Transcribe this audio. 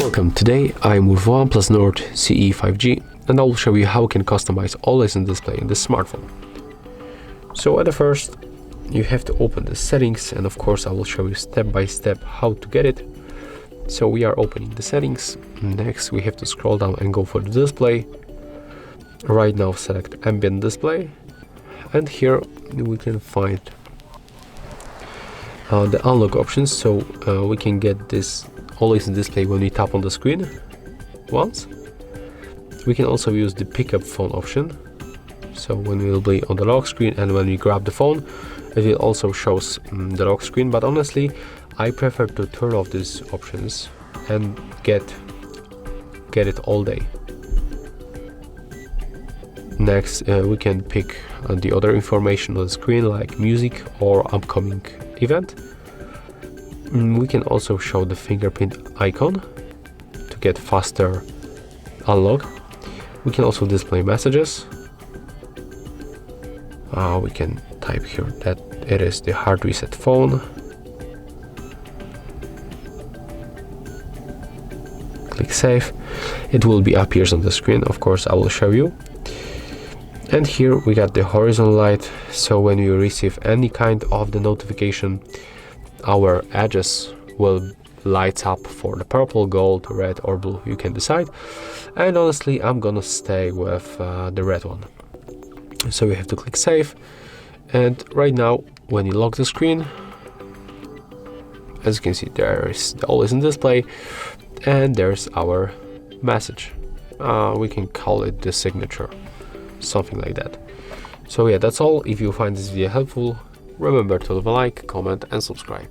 Welcome, today I'm with OnePlus Nord CE 5G and I will show you how you can customize Always On Display in this smartphone. So at the first you have to open the settings, and of course I will show you step by step how to get it. So we are opening the settings. Next we have to scroll down and go for the display. Right now select Ambient Display, and here we can find the unlock options, so we can get this Always On Display when we tap on the screen once. We can also use the pickup phone option, so when we will be on the lock screen and when we grab the phone it will also shows the lock screen, but honestly I prefer to turn off these options and get it all day. Next we can pick the other information on the screen like music or upcoming event. We can also show the fingerprint icon to get faster unlock. We can also display messages. We can type here that it is the hard reset phone. Click save. It will be appears on the screen. Of course I will show you. And here we got the horizon light, so when you receive any kind of the notification our edges will light up for the purple, gold, red or blue, you can decide, and honestly I'm gonna stay with the red one. So we have to click save, and right now when you lock the screen, as you can see there is the Always On Display and there's our message. We can call it the signature, something like that. So yeah, that's all. If you find this video helpful, remember to leave a like, comment and subscribe.